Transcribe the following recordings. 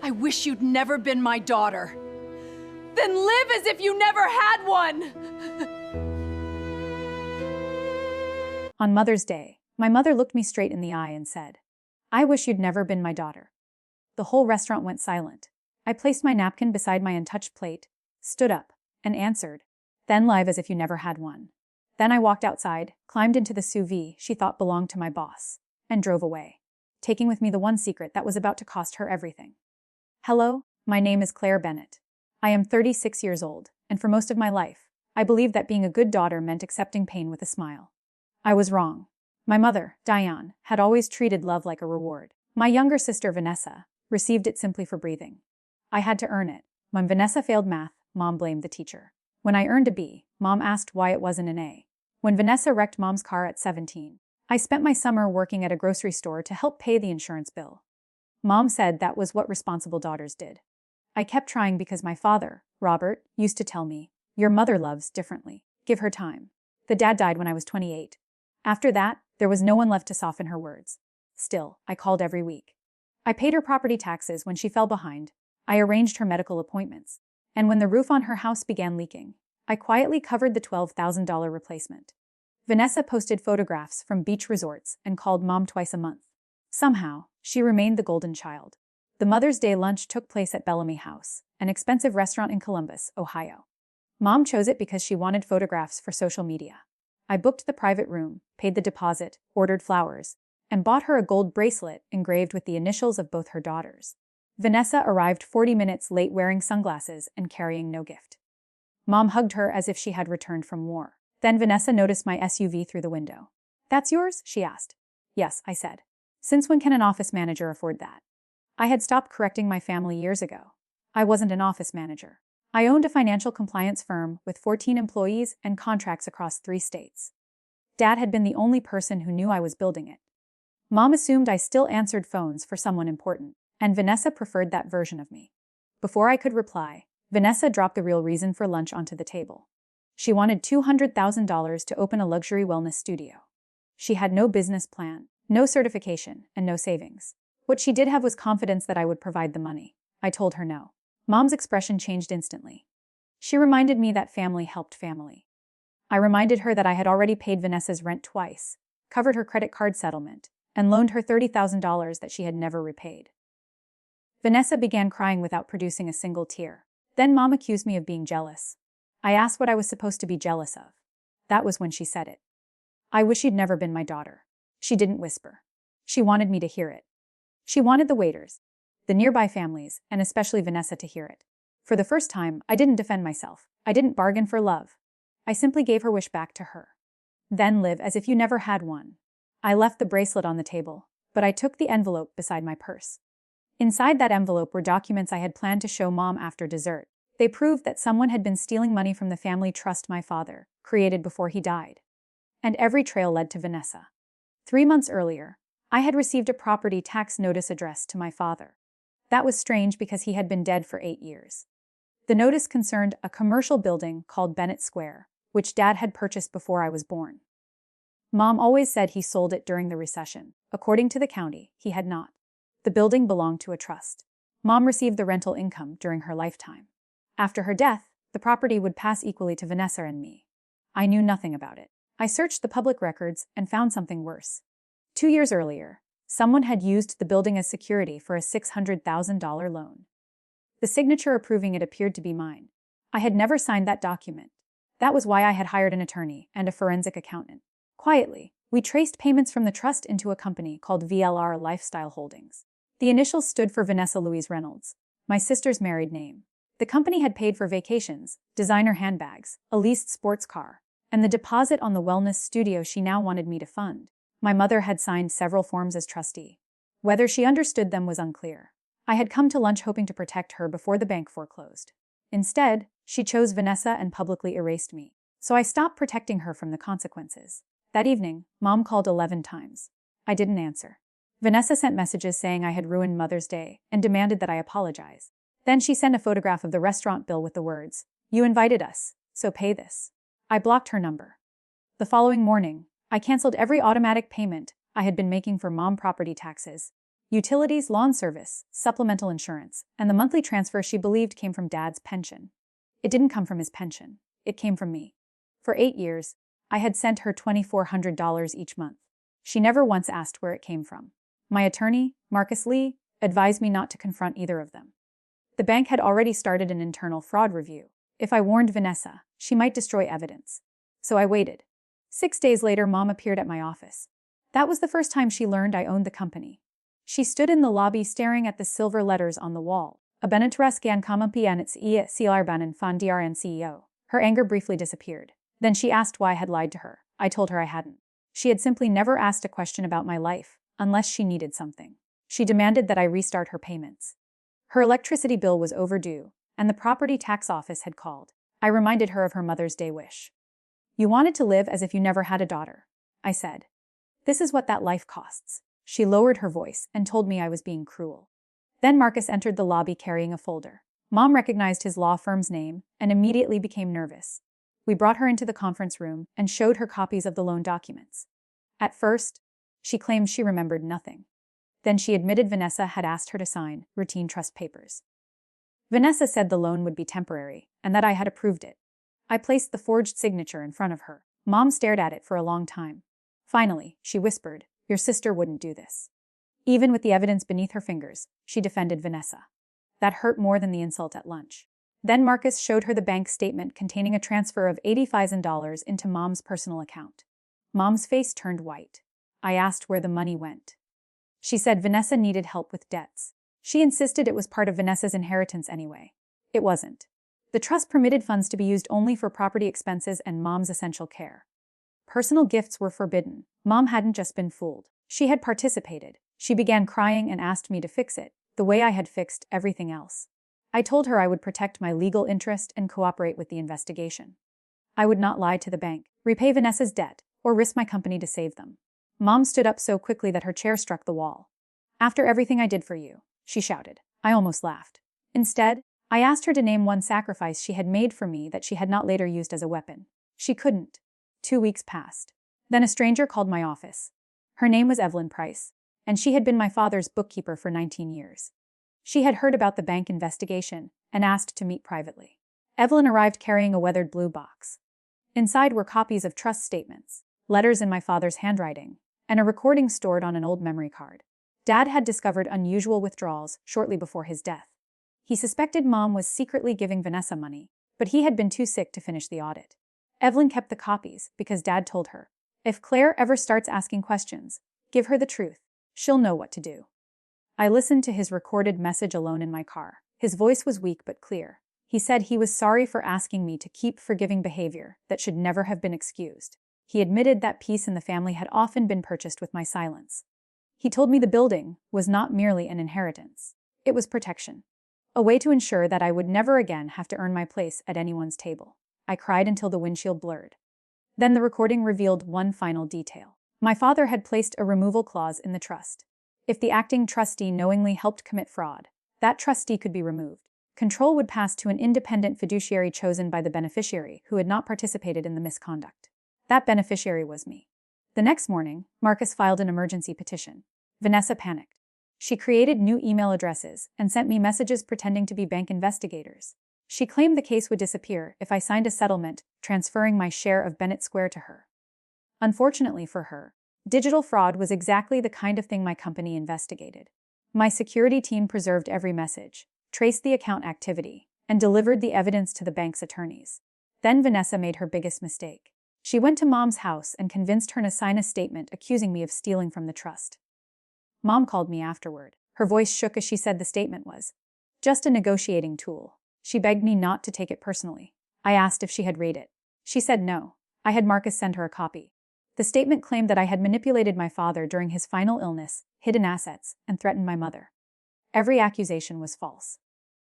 I wish you'd never been my daughter. Then live as if you never had one! On Mother's Day, my mother looked me straight in the eye and said, "I wish you'd never been my daughter." The whole restaurant went silent. I placed my napkin beside my untouched plate, stood up, and answered, "Then live as if you never had one." Then I walked outside, climbed into the SUV she thought belonged to my boss, and drove away, taking with me the one secret that was about to cost her everything. Hello, my name is Claire Bennett. I am 36 years old, and for most of my life, I believed that being a good daughter meant accepting pain with a smile. I was wrong. My mother, Diane, had always treated love like a reward. My younger sister, Vanessa, received it simply for breathing. I had to earn it. When Vanessa failed math, Mom blamed the teacher. When I earned a B, Mom asked why it wasn't an A. When Vanessa wrecked Mom's car at 17, I spent my summer working at a grocery store to help pay the insurance bill. Mom said that was what responsible daughters did. I kept trying because my father, Robert, used to tell me, "Your mother loves differently. Give her time." The dad died when I was 28. After that, there was no one left to soften her words. Still, I called every week. I paid her property taxes when she fell behind. I arranged her medical appointments. And when the roof on her house began leaking, I quietly covered the $12,000 replacement. Vanessa posted photographs from beach resorts and called Mom twice a month. Somehow, she remained the golden child. The Mother's Day lunch took place at Bellamy House, an expensive restaurant in Columbus, Ohio. Mom chose it because she wanted photographs for social media. I booked the private room, paid the deposit, ordered flowers, and bought her a gold bracelet engraved with the initials of both her daughters. Vanessa arrived 40 minutes late wearing sunglasses and carrying no gift. Mom hugged her as if she had returned from war. Then Vanessa noticed my SUV through the window. "That's yours?" she asked. "Yes," I said. "Since when can an office manager afford that?" I had stopped correcting my family years ago. I wasn't an office manager. I owned a financial compliance firm with 14 employees and contracts across 3 states. Dad had been the only person who knew I was building it. Mom assumed I still answered phones for someone important, and Vanessa preferred that version of me. Before I could reply, Vanessa dropped the real reason for lunch onto the table. She wanted $200,000 to open a luxury wellness studio. She had no business plan, no certification, and no savings. What she did have was confidence that I would provide the money. I told her no. Mom's expression changed instantly. She reminded me that family helped family. I reminded her that I had already paid Vanessa's rent twice, covered her credit card settlement, and loaned her $30,000 that she had never repaid. Vanessa began crying without producing a single tear. Then Mom accused me of being jealous. I asked what I was supposed to be jealous of. That was when she said it. "I wish you'd never been my daughter." She didn't whisper. She wanted me to hear it. She wanted the waiters, the nearby families, and especially Vanessa to hear it. For the first time, I didn't defend myself. I didn't bargain for love. I simply gave her wish back to her. "Then live as if you never had one." I left the bracelet on the table, but I took the envelope beside my purse. Inside that envelope were documents I had planned to show Mom after dessert. They proved that someone had been stealing money from the family trust my father created before he died. And every trail led to Vanessa. 3 months earlier, I had received a property tax notice addressed to my father. That was strange because he had been dead for 8 years. The notice concerned a commercial building called Bennett Square, which Dad had purchased before I was born. Mom always said he sold it during the recession. According to the county, he had not. The building belonged to a trust. Mom received the rental income during her lifetime. After her death, the property would pass equally to Vanessa and me. I knew nothing about it. I searched the public records and found something worse. 2 years earlier, someone had used the building as security for a $600,000 loan. The signature approving it appeared to be mine. I had never signed that document. That was why I had hired an attorney and a forensic accountant. Quietly, we traced payments from the trust into a company called VLR Lifestyle Holdings. The initials stood for Vanessa Louise Reynolds, my sister's married name. The company had paid for vacations, designer handbags, a leased sports car, and the deposit on the wellness studio she now wanted me to fund. My mother had signed several forms as trustee. Whether she understood them was unclear. I had come to lunch hoping to protect her before the bank foreclosed. Instead, she chose Vanessa and publicly erased me. So I stopped protecting her from the consequences. That evening, Mom called 11 times. I didn't answer. Vanessa sent messages saying I had ruined Mother's Day and demanded that I apologize. Then she sent a photograph of the restaurant bill with the words, "You invited us, so pay this." I blocked her number. The following morning, I canceled every automatic payment I had been making for Mom property taxes, Utilities, lawn service, supplemental insurance, and the monthly transfer she believed came from Dad's pension. It didn't come from his pension. It came from me. For 8 years, I had sent her $2,400 each month. She never once asked where it came from. My attorney, Marcus Lee, advised me not to confront either of them. The bank had already started an internal fraud review. If I warned Vanessa, she might destroy evidence. So I waited. 6 days later, Mom appeared at my office. That was the first time she learned I owned the company. She stood in the lobby staring at the silver letters on the wall. Abenetrescan kamampianits CRBanan Fondiaran CEO. Her anger briefly disappeared. Then she asked why I had lied to her. I told her I hadn't. She had simply never asked a question about my life, unless she needed something. She demanded that I restart her payments. Her electricity bill was overdue, and the property tax office had called. I reminded her of her Mother's Day wish. You wanted to live as if you never had a daughter, I said. This is what that life costs. She lowered her voice and told me I was being cruel. Then Marcus entered the lobby carrying a folder. Mom recognized his law firm's name and immediately became nervous. We brought her into the conference room and showed her copies of the loan documents. At first, she claimed she remembered nothing. Then she admitted Vanessa had asked her to sign routine trust papers. Vanessa said the loan would be temporary and that I had approved it. I placed the forged signature in front of her. Mom stared at it for a long time. Finally, she whispered, "Your sister wouldn't do this." Even with the evidence beneath her fingers, she defended Vanessa. That hurt more than the insult at lunch. Then Marcus showed her the bank statement containing a transfer of $80,000 into Mom's personal account. Mom's face turned white. I asked where the money went. She said Vanessa needed help with debts. She insisted it was part of Vanessa's inheritance anyway. It wasn't. The trust permitted funds to be used only for property expenses and Mom's essential care. Personal gifts were forbidden. Mom hadn't just been fooled. She had participated. She began crying and asked me to fix it, the way I had fixed everything else. I told her I would protect my legal interest and cooperate with the investigation. I would not lie to the bank, repay Vanessa's debt, or risk my company to save them. Mom stood up so quickly that her chair struck the wall. "After everything I did for you," she shouted. I almost laughed. Instead, I asked her to name one sacrifice she had made for me that she had not later used as a weapon. She couldn't. 2 weeks passed. Then a stranger called my office. Her name was Evelyn Price, and she had been my father's bookkeeper for 19 years. She had heard about the bank investigation and asked to meet privately. Evelyn arrived carrying a weathered blue box. Inside were copies of trust statements, letters in my father's handwriting, and a recording stored on an old memory card. Dad had discovered unusual withdrawals shortly before his death. He suspected Mom was secretly giving Vanessa money, but he had been too sick to finish the audit. Evelyn kept the copies because Dad told her, "If Claire ever starts asking questions, give her the truth. She'll know what to do." I listened to his recorded message alone in my car. His voice was weak but clear. He said he was sorry for asking me to keep forgiving behavior that should never have been excused. He admitted that peace in the family had often been purchased with my silence. He told me the building was not merely an inheritance. It was protection. A way to ensure that I would never again have to earn my place at anyone's table. I cried until the windshield blurred. Then the recording revealed one final detail. My father had placed a removal clause in the trust. If the acting trustee knowingly helped commit fraud, that trustee could be removed. Control would pass to an independent fiduciary chosen by the beneficiary who had not participated in the misconduct. That beneficiary was me. The next morning, Marcus filed an emergency petition. Vanessa panicked. She created new email addresses and sent me messages pretending to be bank investigators. She claimed the case would disappear if I signed a settlement transferring my share of Bennett Square to her. Unfortunately for her, digital fraud was exactly the kind of thing my company investigated. My security team preserved every message, traced the account activity, and delivered the evidence to the bank's attorneys. Then Vanessa made her biggest mistake. She went to Mom's house and convinced her to sign a statement accusing me of stealing from the trust. Mom called me afterward. Her voice shook as she said the statement was just a negotiating tool. She begged me not to take it personally. I asked if she had read it. She said no. I had Marcus send her a copy. The statement claimed that I had manipulated my father during his final illness, hidden assets, and threatened my mother. Every accusation was false.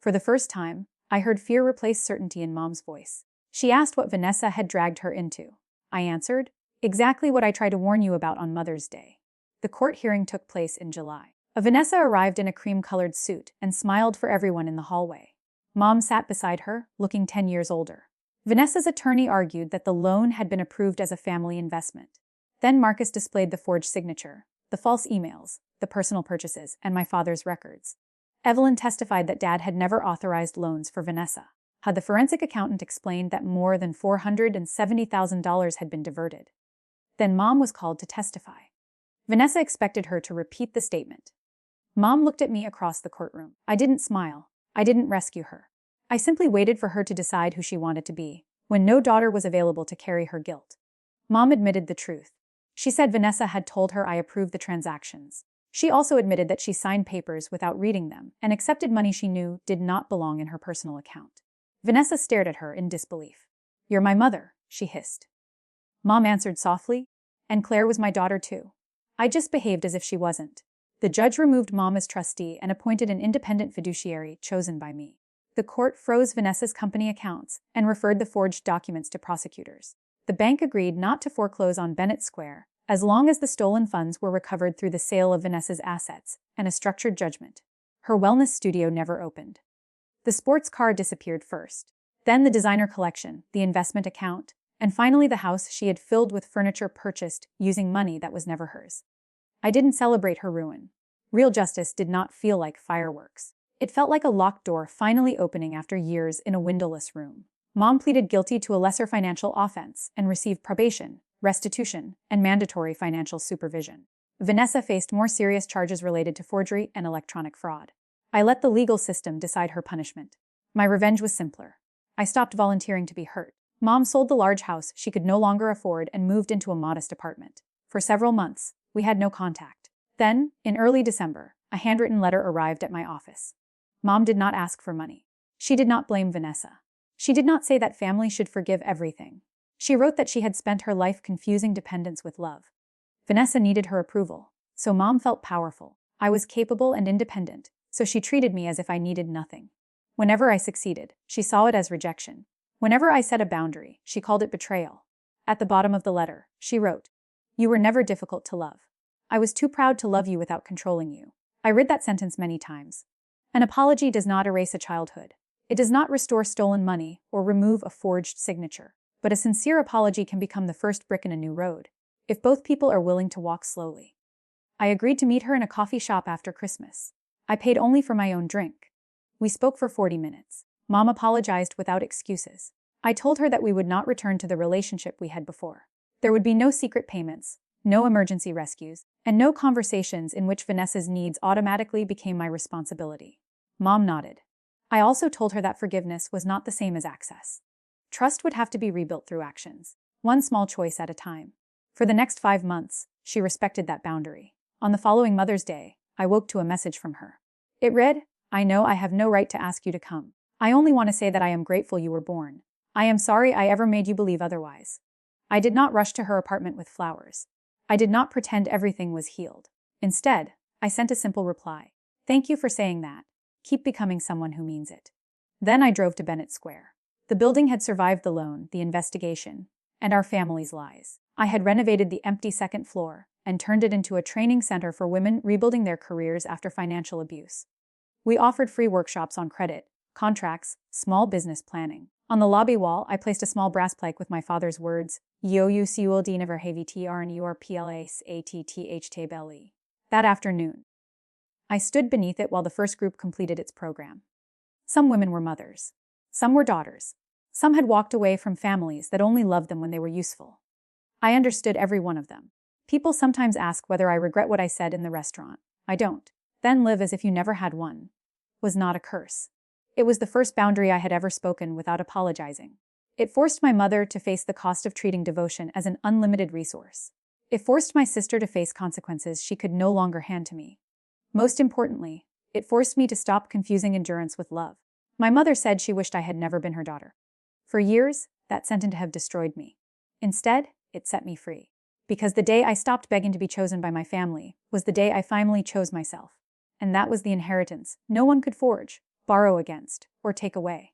For the first time, I heard fear replace certainty in Mom's voice. She asked what Vanessa had dragged her into. I answered, exactly what I tried to warn you about on Mother's Day. The court hearing took place in July. Vanessa arrived in a cream-colored suit and smiled for everyone in the hallway. Mom sat beside her, looking 10 years older. Vanessa's attorney argued that the loan had been approved as a family investment. Then Marcus displayed the forged signature, the false emails, the personal purchases, and my father's records. Evelyn testified that Dad had never authorized loans for Vanessa. Had the forensic accountant explained that more than $470,000 had been diverted. Then Mom was called to testify. Vanessa expected her to repeat the statement. Mom looked at me across the courtroom. I didn't smile. I didn't rescue her. I simply waited for her to decide who she wanted to be, when no daughter was available to carry her guilt. Mom admitted the truth. She said Vanessa had told her I approved the transactions. She also admitted that she signed papers without reading them and accepted money she knew did not belong in her personal account. Vanessa stared at her in disbelief. "You're my mother," she hissed. Mom answered softly, "And Claire was my daughter too. I just behaved as if she wasn't." The judge removed Mom as trustee and appointed an independent fiduciary chosen by me. The court froze Vanessa's company accounts and referred the forged documents to prosecutors. The bank agreed not to foreclose on Bennett Square, as long as the stolen funds were recovered through the sale of Vanessa's assets and a structured judgment. Her wellness studio never opened. The sports car disappeared first, then the designer collection, the investment account, and finally the house she had filled with furniture purchased using money that was never hers. I didn't celebrate her ruin. Real justice did not feel like fireworks. It felt like a locked door finally opening after years in a windowless room. Mom pleaded guilty to a lesser financial offense and received probation, restitution, and mandatory financial supervision. Vanessa faced more serious charges related to forgery and electronic fraud. I let the legal system decide her punishment. My revenge was simpler. I stopped volunteering to be hurt. Mom sold the large house she could no longer afford and moved into a modest apartment. For several months, we had no contact. Then, in early December, a handwritten letter arrived at my office. Mom did not ask for money. She did not blame Vanessa. She did not say that family should forgive everything. She wrote that she had spent her life confusing dependence with love. Vanessa needed her approval, so Mom felt powerful. I was capable and independent, so she treated me as if I needed nothing. Whenever I succeeded, she saw it as rejection. Whenever I set a boundary, she called it betrayal. At the bottom of the letter, she wrote, "You were never difficult to love. I was too proud to love you without controlling you." I read that sentence many times. An apology does not erase a childhood. It does not restore stolen money or remove a forged signature. But a sincere apology can become the first brick in a new road, if both people are willing to walk slowly. I agreed to meet her in a coffee shop after Christmas. I paid only for my own drink. We spoke for 40 minutes. Mom apologized without excuses. I told her that we would not return to the relationship we had before. There would be no secret payments, no emergency rescues, and no conversations in which Vanessa's needs automatically became my responsibility. Mom nodded. I also told her that forgiveness was not the same as access. Trust would have to be rebuilt through actions, one small choice at a time. For the next 5 months, she respected that boundary. On the following Mother's Day, I woke to a message from her. It read, "I know I have no right to ask you to come. I only want to say that I am grateful you were born. I am sorry I ever made you believe otherwise." I did not rush to her apartment with flowers. I did not pretend everything was healed. Instead, I sent a simple reply. "Thank you for saying that. Keep becoming someone who means it." Then I drove to Bennett Square. The building had survived the loan, the investigation, and our family's lies. I had renovated the empty second floor and turned it into a training center for women rebuilding their careers after financial abuse. We offered free workshops on credit, contracts, small business planning. On the lobby wall, I placed a small brass plaque with my father's words, "You'll That afternoon, I stood beneath it while the first group completed its program. Some women were mothers. Some were daughters. Some had walked away from families that only loved them when they were useful. I understood every one of them. People sometimes ask whether I regret what I said in the restaurant. I don't. "Then live as if you never had one" was not a curse. It was the first boundary I had ever spoken without apologizing. It forced my mother to face the cost of treating devotion as an unlimited resource. It forced my sister to face consequences she could no longer hand to me. Most importantly, it forced me to stop confusing endurance with love. My mother said she wished I had never been her daughter. For years, that sentence had destroyed me. Instead, it set me free. Because the day I stopped begging to be chosen by my family was the day I finally chose myself. And that was the inheritance no one could forge, borrow against, or take away.